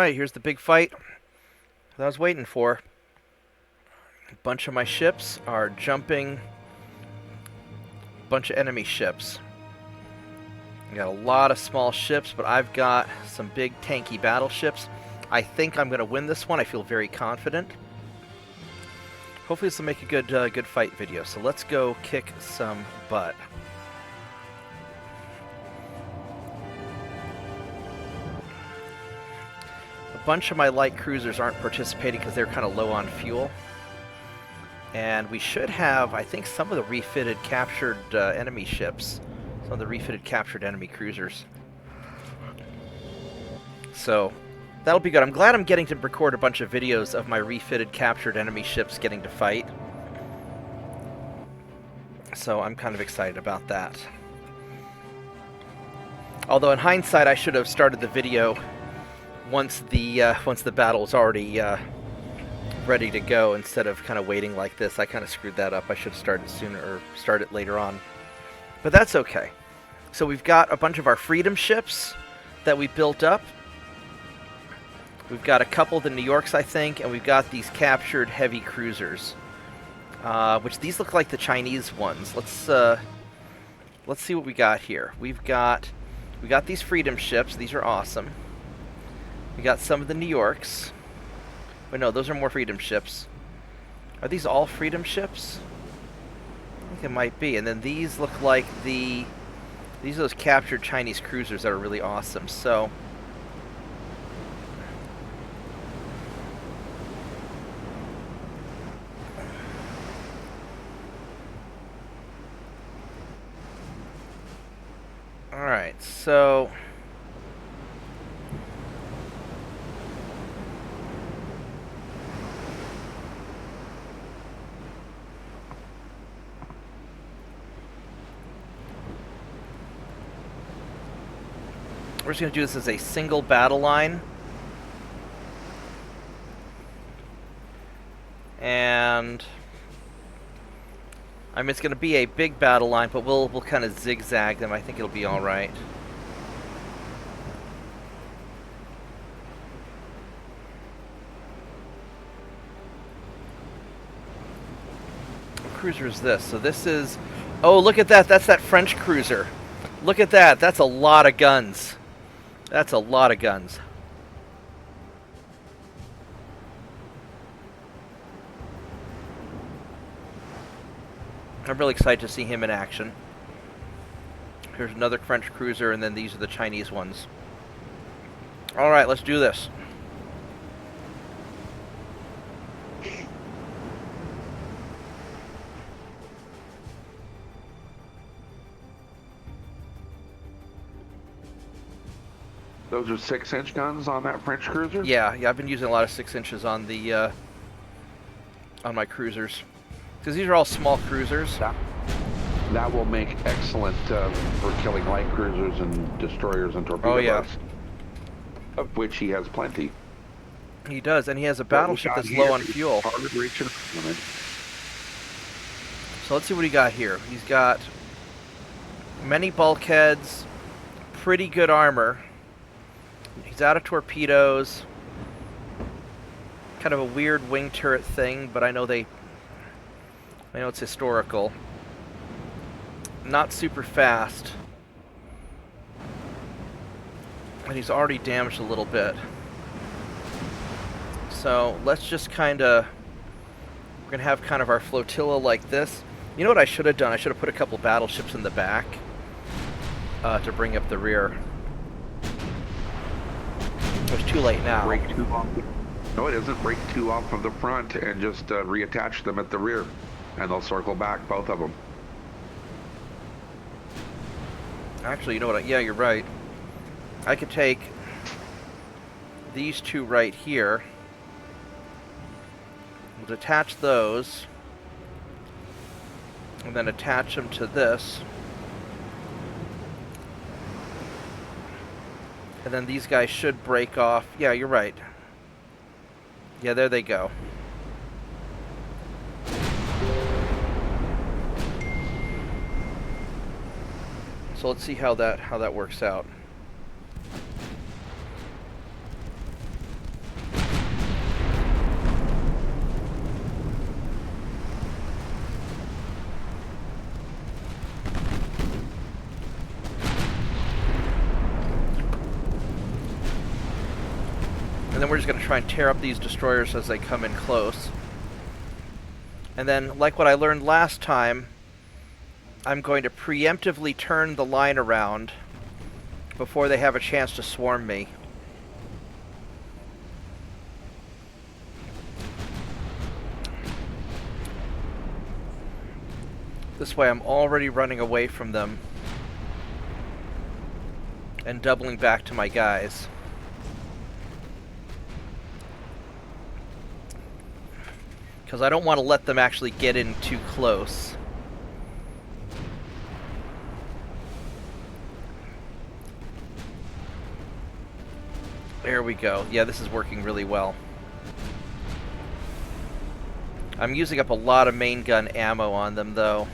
Alright, here's the big fight that I was waiting for. A bunch of my ships are jumping a bunch of enemy ships. I got a lot of small ships, but I've got some big tanky battleships. I think I'm going to win this one. I feel very confident. Hopefully this will make a good fight video. So let's go kick some butt. A bunch of my light cruisers aren't participating because they're kind of low on fuel. And we should have, I think, some of the refitted captured enemy ships. Some of the refitted captured enemy cruisers. So that'll be good. I'm glad I'm getting to record a bunch of videos of my refitted captured enemy ships getting to fight. So I'm kind of excited about that. Although in hindsight I should have started the video once the battle was already ready to go instead of kind of waiting like this. I kind of screwed that up. I should have started sooner or started later on. But that's okay. So we've got a bunch of our freedom ships that we built up. We've got a couple of the New Yorks, I think, and we've got these captured heavy cruisers, which these look like the Chinese ones. Let's see what we got here. We got these freedom ships. These are awesome. We got some of the New Yorks. But no, those are more freedom ships. Are these all freedom ships? I think it might be. And then these look like these are those captured Chinese cruisers that are really awesome. So alright, so we're just going to do this as a single battle line. And I mean, it's going to be a big battle line, but we'll kind of zigzag them. I think it'll be all right. What cruiser is this? So this is... Oh, look at that. That's that French cruiser. Look at that. That's a lot of guns. That's a lot of guns. I'm really excited to see him in action. Here's another French cruiser, and then these are the Chinese ones. Alright, let's do this. Those are 6-inch guns on that French cruiser? Yeah, I've been using a lot of 6 inches on the on my cruisers. Because these are all small cruisers. That will make excellent for killing light cruisers and destroyers and torpedo boats. Of which he has plenty. He does, and he has a battleship that's low on fuel. So let's see what he got here. He's got many bulkheads, pretty good armor. He's out of torpedoes. Kind of a weird wing turret thing, but I know it's historical. Not super fast. And he's already damaged a little bit. So let's just we're going to have kind of our flotilla like this. You know what I should have done? I should have put a couple battleships in the back to bring up the rear. It's too late now. Break two off. No, it isn't. Break two off of the front and just reattach them at the rear. And they'll circle back, both of them. Actually, you know what? Yeah, you're right. I could take these two right here. We'll detach those. And then attach them to this. And then these guys should break off. Yeah, you're right. Yeah, there they go. So let's see how that works out. And then we're just going to try and tear up these destroyers as they come in close. And then, like what I learned last time, I'm going to preemptively turn the line around before they have a chance to swarm me. This way I'm already running away from them and doubling back to my guys. Because I don't want to let them actually get in too close. There we go. Yeah, this is working really well. I'm using up a lot of main gun ammo on them, though.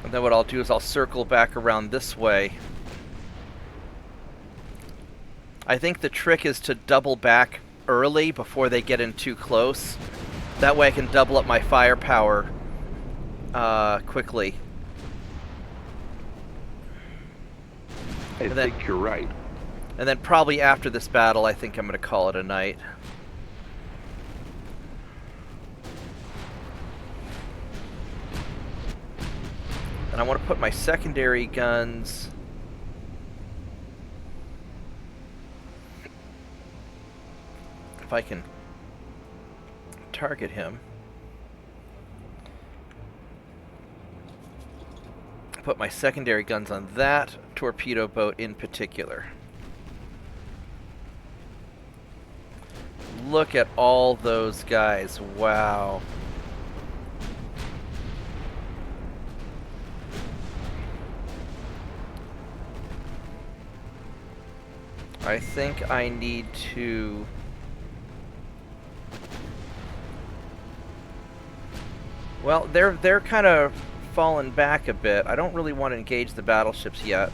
And then what I'll do is I'll circle back around this way. I think the trick is to double back early before they get in too close. That way I can double up my firepower quickly. I think you're right. And then probably after this battle, I think I'm going to call it a night. And I want to put my secondary guns... if I can target him. Put my secondary guns on that torpedo boat in particular. Look at all those guys. Wow. I think I need to... well, they're kind of fallen back a bit. I don't really want to engage the battleships yet.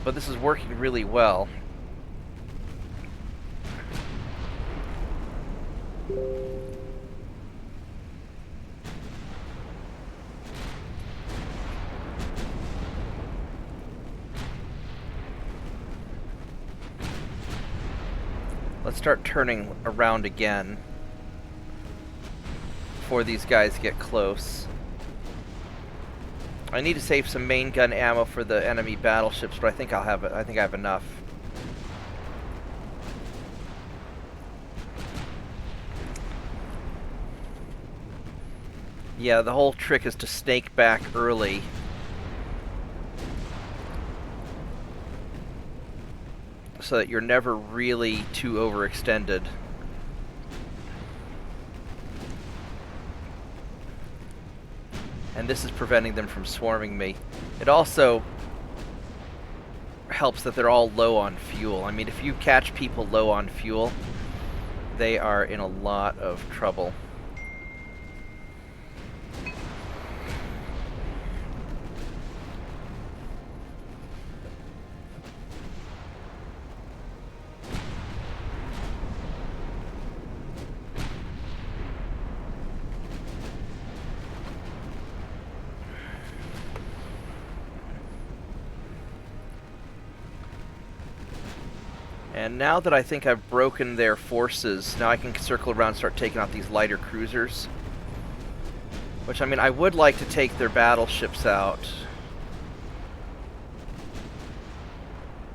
But this is working really well. Let's start turning around again before these guys get close. I need to save some main gun ammo for the enemy battleships, but I think I'll have it. I think I have enough. Yeah, the whole trick is to snake back early. So that you're never really too overextended. And this is preventing them from swarming me. It also helps that they're all low on fuel. I mean, if you catch people low on fuel, they are in a lot of trouble. And now that I think I've broken their forces, now I can circle around and start taking out these lighter cruisers. Which, I mean, I would like to take their battleships out.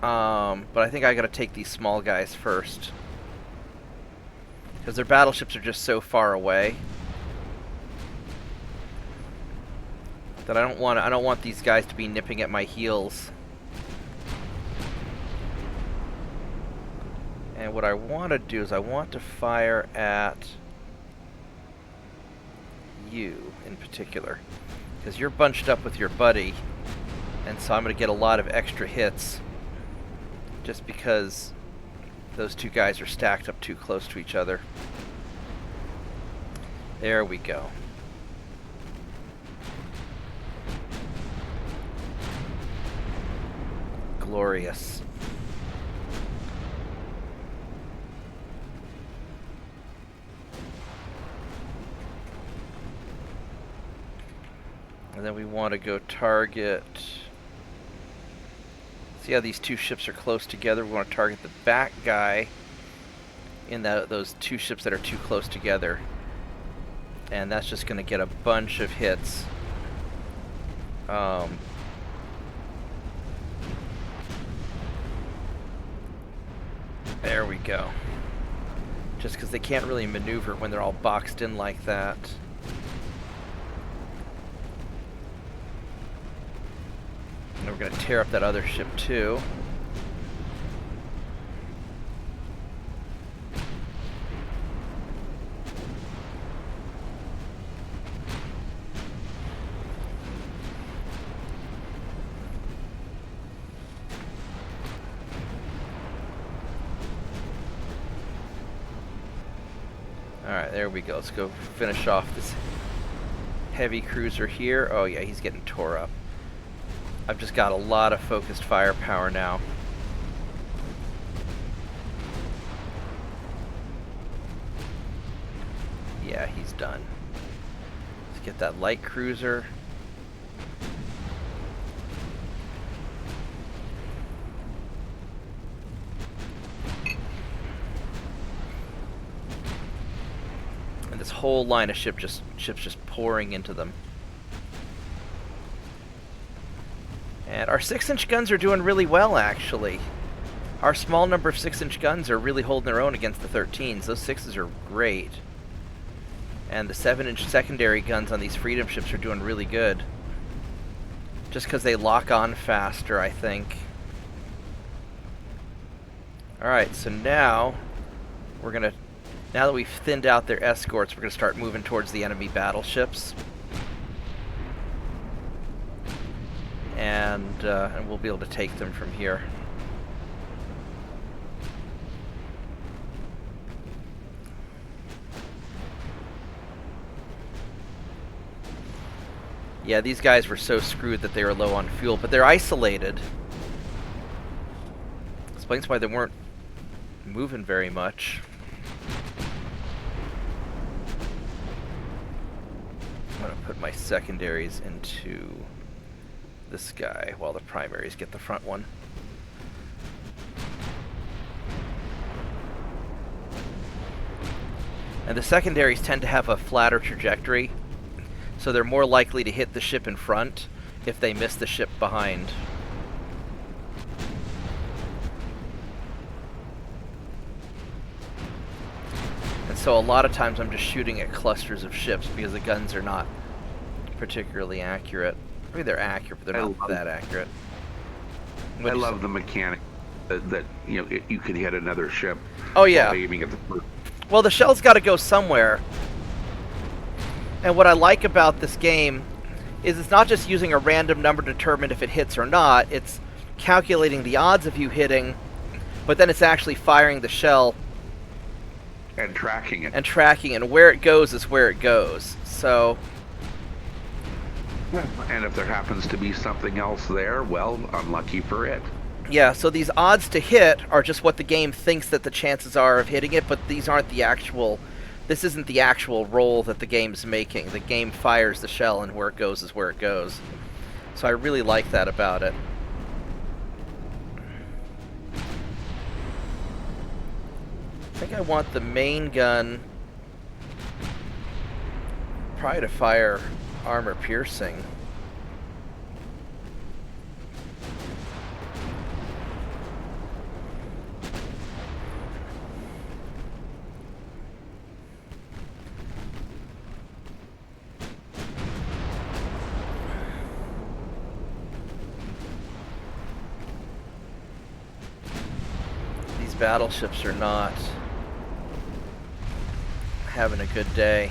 But I think I gotta take these small guys first. Because their battleships are just so far away. That I don't want these guys to be nipping at my heels. And what I want to do is I want to fire at you in particular. Because you're bunched up with your buddy. And so I'm going to get a lot of extra hits. Just because those two guys are stacked up too close to each other. There we go. glorious. And then we want to go target... See how these two ships are close together? We want to target the back guy in those two ships that are too close together. And that's just going to get a bunch of hits. There we go. Just because they can't really maneuver when they're all boxed in like that. And we're going to tear up that other ship too. Alright, there we go. Let's go finish off this heavy cruiser here. Oh yeah, he's getting tore up. I've just got a lot of focused firepower now. Yeah, he's done. Let's get that light cruiser. And this whole line of ships just pouring into them. And our 6-inch guns are doing really well, actually. Our small number of 6-inch guns are really holding their own against the 13s. Those 6s are great. And the 7-inch secondary guns on these Freedom ships are doing really good. Just because they lock on faster, I think. Alright, so now we're going to... Now that we've thinned out their escorts, we're going to start moving towards the enemy battleships. And we'll be able to take them from here. Yeah, these guys were so screwed that they were low on fuel, but they're isolated. Explains why they weren't moving very much. I'm going to put my secondaries into this guy while the primaries get the front one. And the secondaries tend to have a flatter trajectory, so they're more likely to hit the ship in front if they miss the ship behind. And so a lot of times I'm just shooting at clusters of ships because the guns are not particularly accurate. I mean, they're accurate, but they're not that accurate. I love the mechanic that you know, you could hit another ship. Oh yeah. Aiming at the first. Well, the shell's got to go somewhere. And what I like about this game is it's not just using a random number to determine if it hits or not. It's calculating the odds of you hitting, but then it's actually firing the shell. And tracking it. And tracking it. And where it goes is where it goes. So... And if there happens to be something else there, well, unlucky for it. Yeah, so these odds to hit are just what the game thinks that the chances are of hitting it, but these aren't the actual... This isn't the actual roll that the game's making. The game fires the shell, and where it goes is where it goes. So I really like that about it. I think I want the main gun probably to fire armor piercing. These battleships are not having a good day.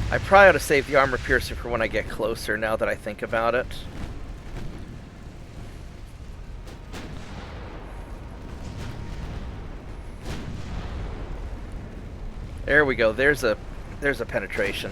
I probably ought to save the armor piercer for when I get closer, now that I think about it. There we go. There's a penetration.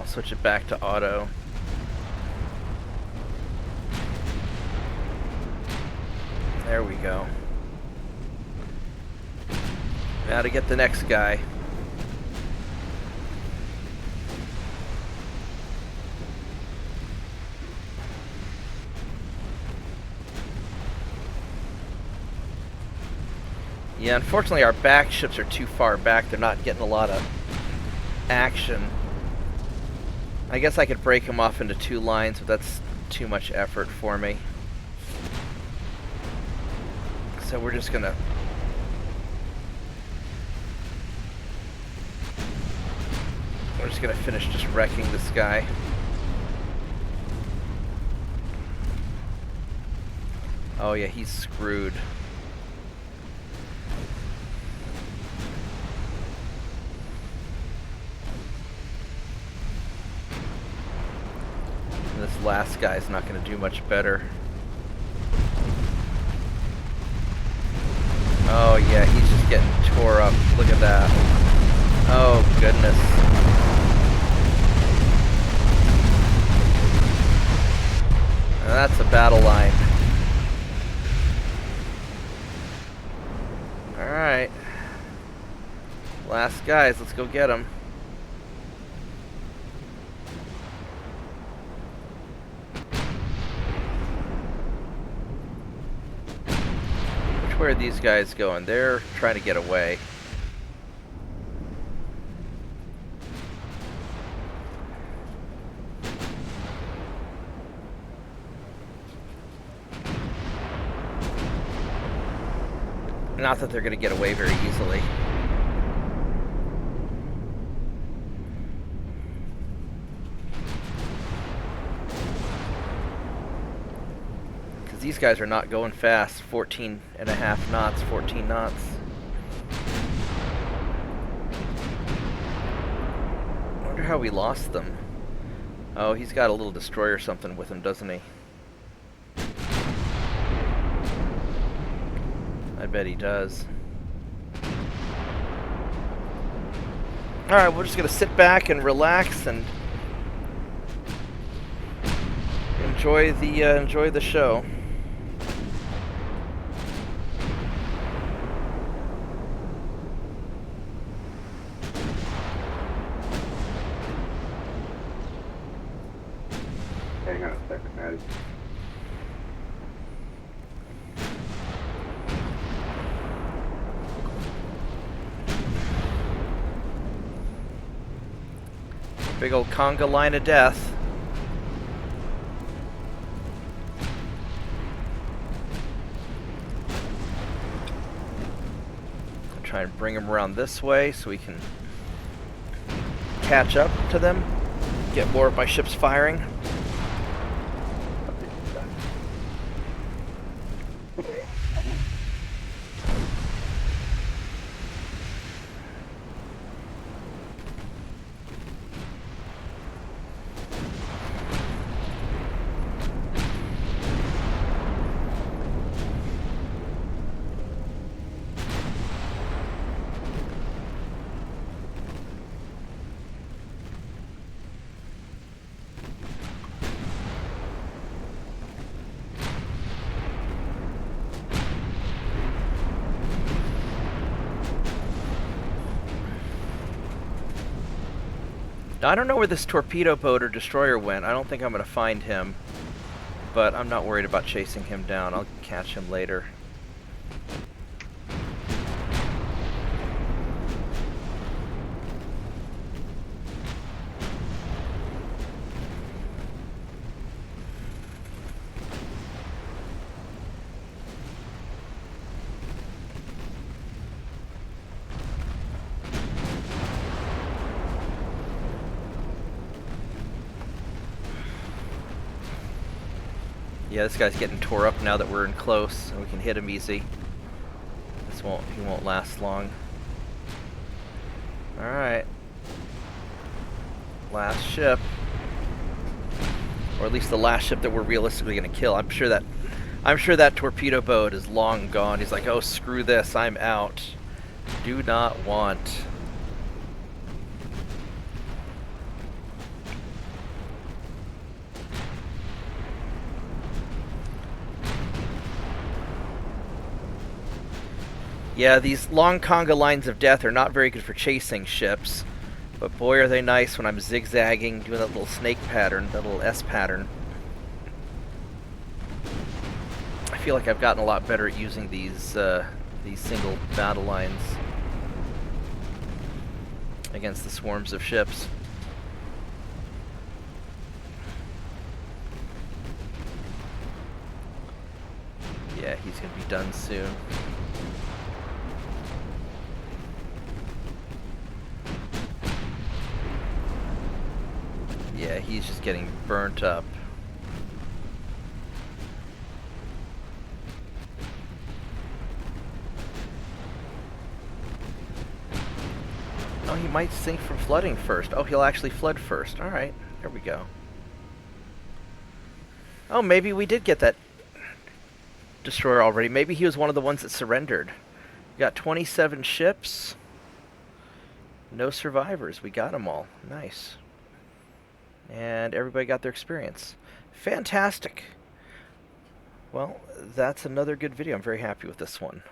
Switch it back to auto. There we go. Now to get the next guy. Yeah, unfortunately our back ships are too far back. They're not getting a lot of action. I guess I could break them off into 2 lines, but that's too much effort for me. So we're just gonna... finish just wrecking this guy. Oh yeah, he's screwed. This last guy's not going to do much better. Oh yeah, he's just getting tore up. Look at that. Oh goodness. Now that's a battle line. Alright. Last guys, let's go get them. Where are these guys going? They're trying to get away. Not that they're going to get away very easily. These guys are not going fast. 14.5 knots, 14 knots. I wonder how we lost them. Oh, he's got a little destroyer or something with him, doesn't he? I bet he does. Alright, we're just going to sit back and relax and enjoy the show. Hang on a second, Maddie. Big old conga line of death. I'll try and bring them around this way so we can catch up to them, get more of my ships firing. Now, I don't know where this torpedo boat or destroyer went. I don't think I'm going to find him, but I'm not worried about chasing him down. I'll catch him later. Yeah, this guy's getting tore up now that we're in close, and we can hit him easy. He won't last long. Alright. Last ship. Or at least the last ship that we're realistically gonna kill. I'm sure that torpedo boat is long gone. He's like, oh, screw this, I'm out. Do not want. Yeah, these long conga lines of death are not very good for chasing ships, but boy are they nice when I'm zigzagging, doing that little snake pattern, that little S pattern. I feel like I've gotten a lot better at using these single battle lines against the swarms of ships. Yeah, he's gonna be done soon. Yeah, he's just getting burnt up. Oh, he might sink from flooding first. Oh, he'll actually flood first. Alright, there we go. Oh, maybe we did get that destroyer already. Maybe he was one of the ones that surrendered. We got 27 ships. No survivors. We got them all. Nice. And everybody got their experience. Fantastic. Well, that's another good video. I'm very happy with this one.